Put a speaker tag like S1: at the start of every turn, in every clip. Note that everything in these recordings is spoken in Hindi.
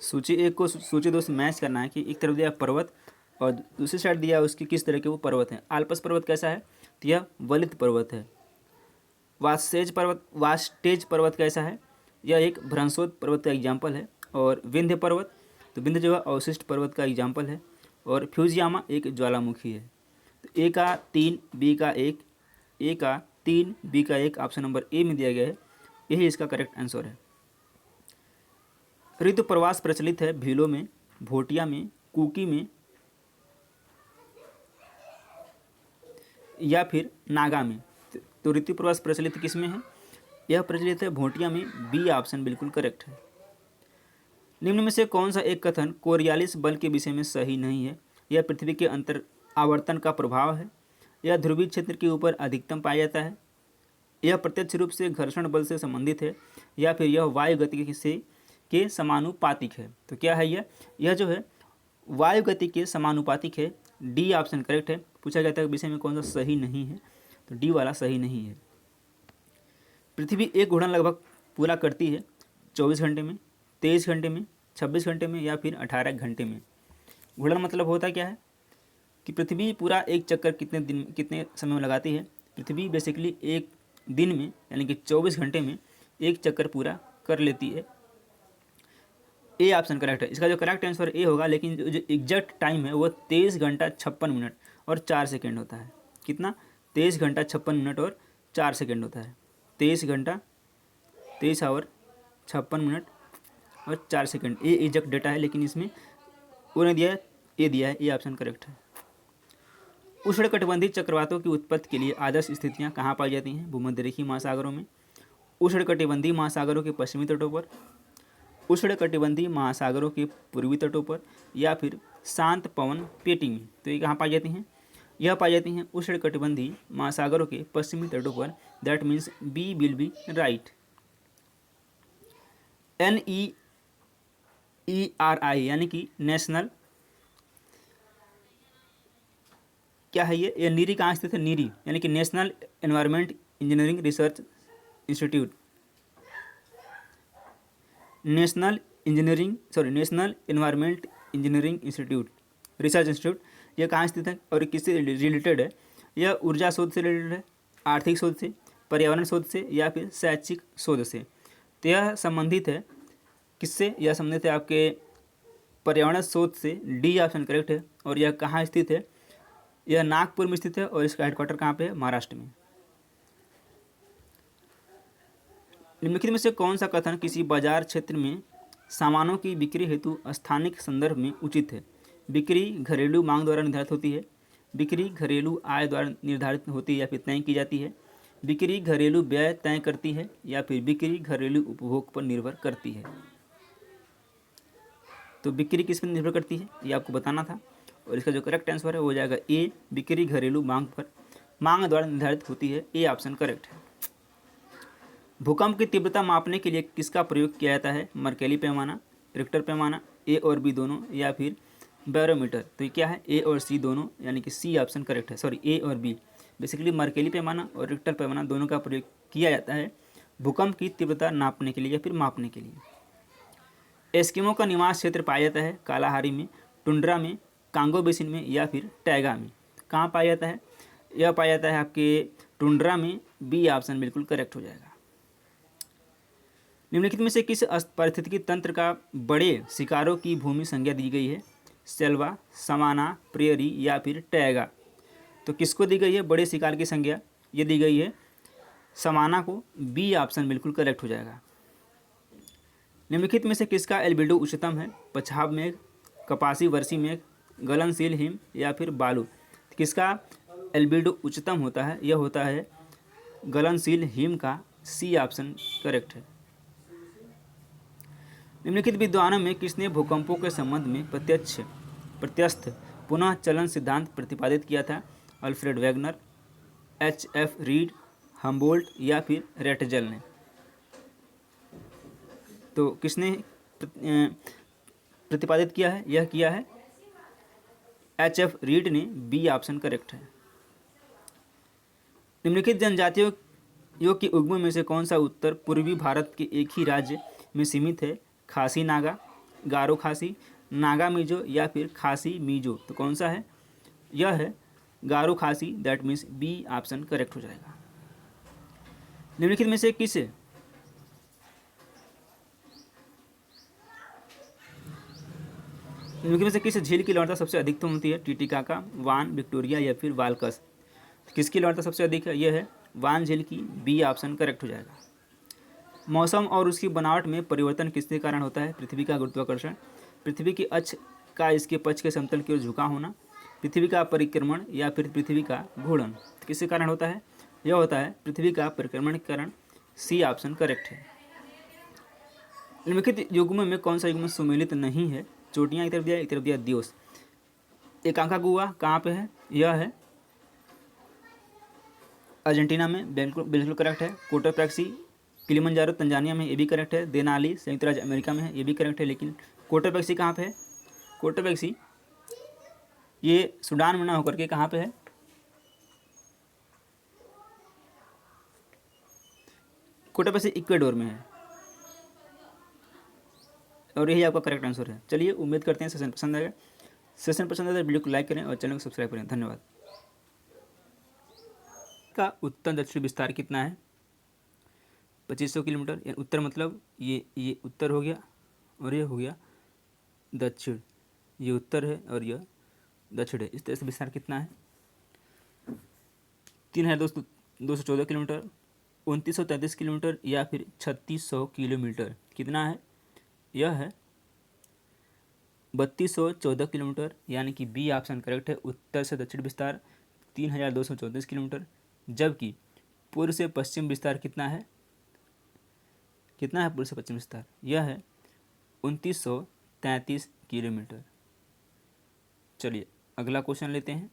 S1: सूची एक को सूची दो से मैच करना है कि एक तरफ दिया पर्वत और दूसरी साइड दिया उसकी किस तरह के वो पर्वत हैं। आल्पस पर्वत कैसा है, तो यह वलित पर्वत है। वास्टेज पर्वत कैसा है, यह एक भ्रंशोद पर्वत का एग्जाम्पल है। और विंध्य पर्वत, तो विंध्य जो है अवशिष्ट पर्वत का एग्जाम्पल है। और फ्यूजियामा एक ज्वालामुखी है। तो ए का 3, बी का 1, ए का 3, बी का 1 ऑप्शन नंबर ए में दिया गया है, यही इसका करेक्ट आंसर है। ऋतु प्रवास प्रचलित है भीलों में, भोटिया में, कुकी में या फिर नागा में। तो ऋतु प्रवास प्रचलित किस में है, यह प्रचलित है भोटिया में, बी ऑप्शन बिल्कुल करेक्ट है। निम्न में से कौन सा एक कथन कोरियालिस बल के विषय में सही नहीं है। यह पृथ्वी के अंतर आवर्तन का प्रभाव है, यह ध्रुवीय क्षेत्र के ऊपर अधिकतम पाया जाता है, यह प्रत्यक्ष रूप से घर्षण बल से संबंधित है, या फिर यह वायु गति से के समानुपातिक है। तो क्या है यह जो है वायु गति के समानुपातिक है, डी ऑप्शन करेक्ट है। पूछा जाता है विषय में कौन सा सही नहीं है, तो डी वाला सही नहीं है। पृथ्वी एक घूर्णन लगभग पूरा करती है 24 घंटे में, 23 घंटे में, 26 घंटे में या फिर 18 घंटे में। घूर्णन मतलब होता क्या है कि पृथ्वी पूरा एक चक्कर कितने समय में लगाती है। पृथ्वी बेसिकली एक दिन में यानी कि 24 घंटे में एक चक्कर पूरा कर लेती है। ए ऑप्शन करेक्ट है। इसका जो करेक्ट आंसर ए होगा, लेकिन जो एग्जैक्ट टाइम है वो 23 घंटा 56 मिनट और 4 सेकेंड होता है। कितना, 23 घंटा 56 मिनट और 4 सेकेंड होता है। 23 घंटा 23 आवर 56 मिनट और 4 सेकेंड, ये एग्जैक्ट डेटा है, लेकिन इसमें वो नहीं दिया है, ए दिया है, ये ऑप्शन करेक्ट है। उष्णकटिबंधीय चक्रवातों की उत्पत्ति के लिए आदर्श स्थितियाँ कहाँ पाई जाती हैं। भूमध्यरेखीय महासागरों में, उष्णकटिबंधीय महासागरों के पश्चिमी तटों पर, उष्णकटिबंधीय महासागरों के पूर्वी तटों पर, या फिर शांत पवन पेटी में। तो ये कहाँ पाई जाती हैं, यह पाई जाती हैं उष्णकटिबंधीय महासागरों के पश्चिमी तटों पर। That means B will be right. NEERI यानी कि नेशनल, क्या है ये नीरी कहाँ स्थित है, नीरी यानी कि national environment engineering research institute, national environment engineering institute, research institute, यह कहाँ स्थित है और किससे रिलेटेड है। यह ऊर्जा शोध से रिलेटेड है, आर्थिक शोध से, पर्यावरण शोध से या फिर शैक्षिक शोध से। तो यह संबंधित है किससे, यह संबंधित है आपके पर्यावरण शोध से, डी ऑप्शन करेक्ट है। और यह कहाँ स्थित है, यह नागपुर में स्थित है और इसका हेडक्वार्टर कहाँ पे है, महाराष्ट्र में। निम्नलिखित में से कौन सा कथन किसी बाजार क्षेत्र में सामानों की बिक्री हेतु स्थानिक संदर्भ में उचित है। बिक्री घरेलू मांग द्वारा निर्धारित होती है, बिक्री घरेलू आय द्वारा निर्धारित होती है या फिर तय की जाती है, बिक्री घरेलू व्यय तय करती है, या फिर बिक्री घरेलू उपभोग पर निर्भर करती है। तो बिक्री किस पर निर्भर करती है ये आपको बताना था, और इसका जो करेक्ट आंसर है वो हो जाएगा ए, बिक्री घरेलू मांग द्वारा निर्धारित होती है, ए ऑप्शन करेक्ट है। भूकंप की तीव्रता मापने के लिए किसका प्रयोग किया जाता है। मर्केली पैमाना, रिक्टर पैमाना, ए और बी दोनों, या फिर बैरोमीटर। तो ये क्या है, ए और सी दोनों, यानी कि सी ऑप्शन करेक्ट है। सॉरी, ए और बी। बेसिकली मर्केली पैमाना और रिक्टर पैमाना दोनों का प्रयोग किया जाता है भूकंप की तीव्रता नापने के लिए या फिर मापने के लिए। एस्किमो का निवास क्षेत्र पाया जाता है कालाहारी में, टुंड्रा में, कांगो बेसिन में या फिर टैगा में। कहाँ पाया जाता है, यह पाया जाता है आपके टुंड्रा में, बी ऑप्शन बिल्कुल करेक्ट हो जाएगा। निम्नलिखित में से किस पारिस्थितिकी तंत्र का बड़े शिकारों की भूमि संज्ञा दी गई है। सेल्वा, समाना, प्रेयरी या फिर टैगा। तो किसको दी गई है बड़े शिकार की संज्ञा, ये दी गई है समाना को, बी ऑप्शन बिल्कुल करेक्ट हो जाएगा। निम्नलिखित में से किसका एल्बिडो उच्चतम है। पछाव मेघ, कपासी वर्षी मेघ, गलनशील हिम या फिर बालू। किसका एल्बिडो उच्चतम होता है, यह होता है गलनशील हिम का, सी ऑप्शन करेक्ट है। निम्नलिखित विद्वानों में किसने भूकंपों के संबंध में प्रत्यस्थ पुनः चलन सिद्धांत प्रतिपादित किया था। Alfred Wegener, HF read, Humboldt या फिर रेटजल ने। तो किसने प्रतिपादित किया है, यह किया है HF रीड ने, बी ऑप्शन करेक्ट है। निम्नलिखित जनजातियों की उद्गम में से कौन सा उत्तर पूर्वी भारत के एक ही राज्य में सीमित है। खासी नागा, गारो खासी, नागा मिजो या फिर खासी मिजो। तो कौन सा है? यह है Garo Khasi, that means B option correct हो जाएगा। निम्नलिखित में से किस निम्नलिखित में से किस झील की लवणता सबसे अधिकतम होती है? टिटिकाका, वान, विक्टोरिया या फिर वालकस। किसकी लवणता सबसे अधिक है? यह है वान झील की, बी ऑप्शन करेक्ट हो जाएगा। मौसम और उसकी बनावट में परिवर्तन किसके कारण होता है? पृथ्वी का गुरुत्वाकर्षण, पृथ्वी की अक्ष का इसके पक्ष के समतल की ओर झुका होना, पृथ्वी का परिक्रमण या फिर पृथ्वी का घूर्णन। किसके कारण होता है? यह होता है पृथ्वी का परिक्रमण के कारण, सी ऑप्शन करेक्ट है। निम्नलिखित युग्म में कौन सा युग्म सुमेलित नहीं है? चोटियां एक तरफ दिया दियोस। एकांकागुआ कहाँ पे है? यह है अर्जेंटीना में, बिल्कुल बिल्कुल करेक्ट है। कोटोपैक्सी किलिमंजारो तंजानिया में, ये भी करेक्ट है। देनाली संयुक्त राज्य अमेरिका में है, ये भी करेक्ट है। लेकिन कोटोपैक्सी कहाँ पे है? कोटोपैक्सी ये सूडान में ना होकर के कहाँ पे है? कोटोपैक्सी इक्वेडोर में है, और यही आपका करेक्ट आंसर है। चलिए, उम्मीद करते हैं सेशन पसंद आएगा। सेशन पसंद आए तो वीडियो को लाइक करें और चैनल को सब्सक्राइब करें। धन्यवाद। का उत्तर दक्षिण विस्तार कितना है? 2500 किलोमीटर। यानी उत्तर मतलब ये उत्तर हो गया और ये हो गया दक्षिण। ये उत्तर है और यह दक्षिण है। इस तरह से विस्तार कितना है? 3214 किलोमीटर, 2933 किलोमीटर या फिर 3600 किलोमीटर। कितना है? यह है 3214 किलोमीटर, यानी कि बी ऑप्शन करेक्ट है। उत्तर से दक्षिण विस्तार 3234 किलोमीटर, जबकि पूर्व से पश्चिम विस्तार कितना है? कितना है पूर्व से पश्चिम विस्तार? यह है 2933 किलोमीटर। चलिए, अगला क्वेश्चन लेते हैं।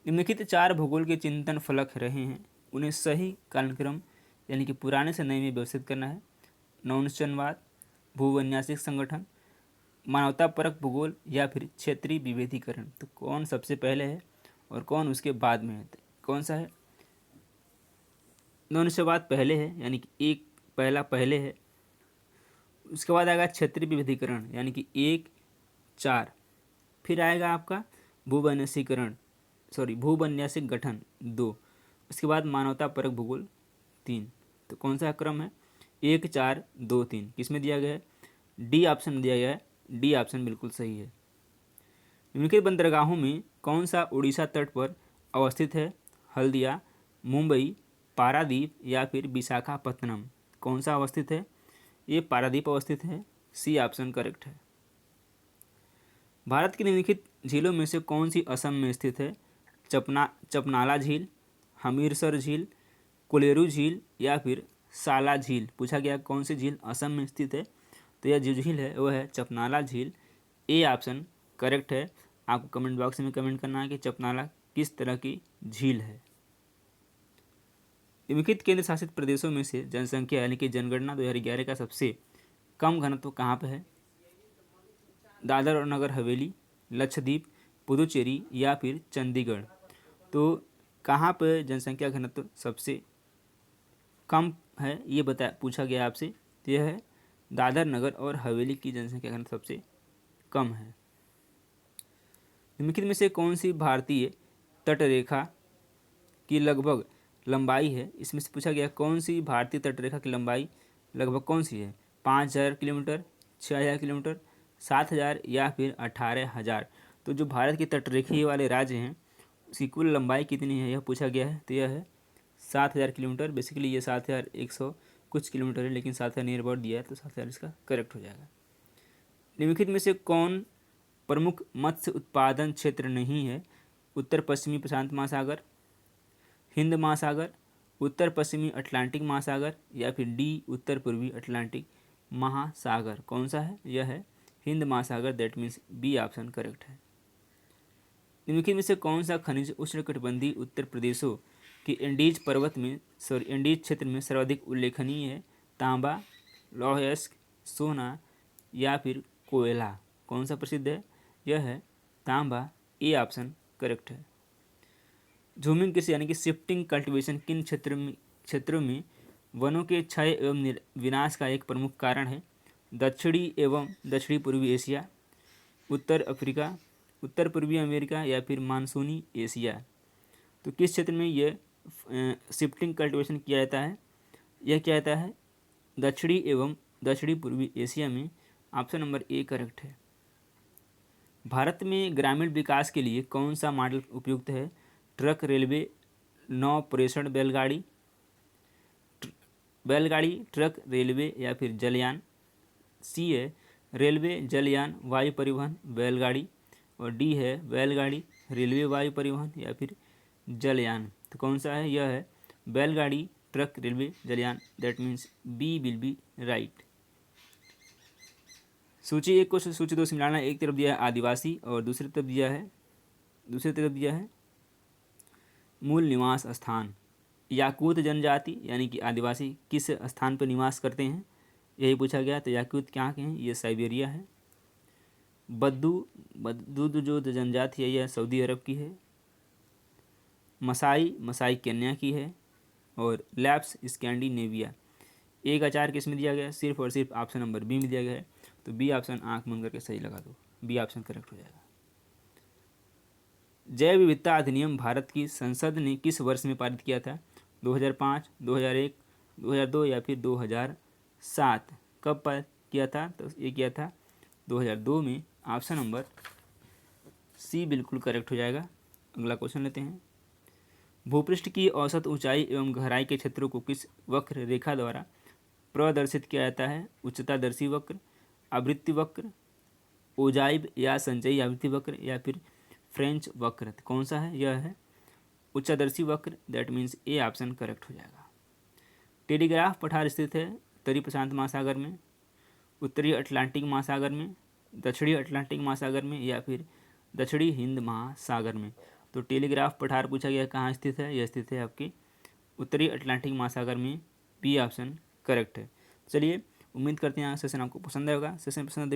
S1: निम्नलिखित 4 भूगोल के चिंतन फलक रहे हैं, उन्हें सही कालक्रम यानी कि पुराने से नए में व्यवस्थित करना है। नवनिश्चयवाद, भूवैन्यासिक संगठन, मानवतापरक भूगोल या फिर क्षेत्रीय विभेदीकरण। तो कौन सबसे पहले है और कौन उसके बाद में है? कौन सा है? नवनिश्चयवाद पहले है, यानी कि एक पहला पहले है। उसके बाद आएगा क्षेत्रीय विभेदीकरण, यानी कि 1, 4। फिर आएगा आपका भूवैन्यासिक गठन 2। उसके बाद मानवतापरक भूगोल 3। तो कौन सा क्रम है? 1, 4, 2, 3। किस में दिया गया है? डी ऑप्शन दिया गया है। डी ऑप्शन बिल्कुल सही है। निम्नलिखित बंदरगाहों में कौन सा उड़ीसा तट पर अवस्थित है? हल्दिया, मुंबई, पारादीप या फिर विशाखापत्तनम। कौन सा अवस्थित है? ये पारादीप अवस्थित है, सी ऑप्शन करेक्ट है। भारत की निम्नलिखित झीलों में से कौन सी असम में स्थित है? चपनाला झील, हमीरसर झील, कोलेरू झील या फिर साला झील। पूछा गया कौन सी झील असम में स्थित है? तो यह जो झील है वह है चपनाला झील, ए ऑप्शन करेक्ट है। आपको कमेंट बॉक्स में कमेंट करना है कि चपनाला किस तरह की झील है। निम्नलिखित केंद्र शासित प्रदेशों में से जनसंख्या यानी कि जनगणना 2011 का सबसे कम घनत्व कहाँ पर है? दादर और नगर हवेली, लक्षद्वीप, पुदुचेरी या फिर चंडीगढ़। तो कहाँ पर जनसंख्या घनत्व सबसे कम है ये पूछा गया आपसे। तो यह है दादर नगर और हवेली की जनसंख्या घनत्व सबसे कम है। निम्नलिखित में से कौन सी भारतीय तटरेखा की लगभग लंबाई है? इसमें से पूछा गया कौन सी भारतीय तटरेखा की लंबाई लगभग कौन सी है? 5000 किलोमीटर, 6000 किलोमीटर, 7000 या फिर 18000। तो जो भारत की तटरेखीय वाले राज्य हैं उसकी कुल लंबाई कितनी है यह पूछा गया है। तो यह है 7000 किलोमीटर। बेसिकली ये 7100 कुछ किलोमीटर है, लेकिन 7000 नियर अबाउट दिया है तो 7000 इसका करेक्ट हो जाएगा। निम्नलिखित में से कौन प्रमुख मत्स्य उत्पादन क्षेत्र नहीं है? उत्तर पश्चिमी प्रशांत महासागर, हिंद महासागर, उत्तर पश्चिमी अटलांटिक महासागर या फिर डी उत्तर पूर्वी अटलांटिक महासागर। कौन सा है? यह है हिंद महासागर, that means B option correct है। निम्नलिखित में से कौन सा खनिज उष्णकटिबंधीय उत्तर प्रदेशों के एंडीज क्षेत्र में सर्वाधिक उल्लेखनीय है? तांबा, लौह अयस्क, सोना या फिर कोयला। कौन सा प्रसिद्ध है? यह है तांबा, ए ऑप्शन करेक्ट है। झूमिंग कृषि यानी कि शिफ्टिंग कल्टीवेशन किन क्षेत्रों में वनों के क्षय एवं विनाश का एक प्रमुख कारण है? दक्षिणी एवं दक्षिणी पूर्वी एशिया, उत्तर अफ्रीका, उत्तर पूर्वी अमेरिका या फिर मानसूनी एशिया। तो किस क्षेत्र में ये शिफ्टिंग कल्टीवेशन किया जाता है? यह किया जाता है दक्षिणी एवं दक्षिणी पूर्वी एशिया में। ऑप्शन नंबर ए करेक्ट है। भारत में ग्रामीण विकास के लिए कौन सा मॉडल उपयुक्त है? ट्रक, रेलवे, नौ प्रेषण बैलगाड़ी, ट्रक, रेलवे या फिर जलयान। सी है रेलवे, जलयान, वायु परिवहन, बैलगाड़ी। और डी है बैलगाड़ी, रेलवे, वायु परिवहन या फिर जलयान। तो कौन सा है? यह है बैलगाड़ी, ट्रक, रेलवे, जलयान। That means B will be right. सूची 1 को सूची 2 से मिलाना। एक तरफ दिया है आदिवासी और दूसरी तरफ दिया है मूल निवास स्थान। याकूत जनजाति यानी कि आदिवासी किस स्थान पर निवास करते हैं, यही पूछा गया। तो याकूत क्या के हैं? ये साइबेरिया है। बद्दू जो जनजाति है यह सऊदी अरब की है। मसाई केन्या की है। और लैप्स स्कैंडिनेविया। ए का 4 किस में दिया गया? सिर्फ और सिर्फ ऑप्शन नंबर बी में दिया गया है। तो बी ऑप्शन आंख बंद करके सही लगा दो, बी ऑप्शन करेक्ट हो जाएगा। जैव विविधता अधिनियम भारत की संसद ने किस वर्ष में पारित किया था? 2005, 2001, 2002 या फिर 2007? कब पारित किया था? तो ये किया था 2002 में। ऑप्शन नंबर सी बिल्कुल करेक्ट हो जाएगा। अगला क्वेश्चन लेते हैं। भूपृष्ठ की औसत ऊंचाई एवं गहराई के क्षेत्रों को किस वक्र रेखा द्वारा प्रदर्शित किया जाता है? उच्चतादर्शी वक्र, आवृत्ति वक्र, ओजाइव या संचयी आवृत्ति वक्र या फिर फ्रेंच वक्र। तो कौन सा है? यह है उच्चदर्शी वक्र। That means A option correct हो जाएगा। टेलीग्राफ पठार स्थित है उत्तरी प्रशांत महासागर में, उत्तरी अटलांटिक महासागर में, दक्षिणी अटलांटिक महासागर में या फिर दक्षिणी हिंद महासागर में। तो टेलीग्राफ पठार पूछा गया कहाँ स्थित है? यह स्थित है आपके उत्तरी अटलांटिक महासागर में। बी ऑप्शन करेक्ट है। चलिए उम्मीद करते हैं सेशन आपको पसंद आएगा। सेशन पसंद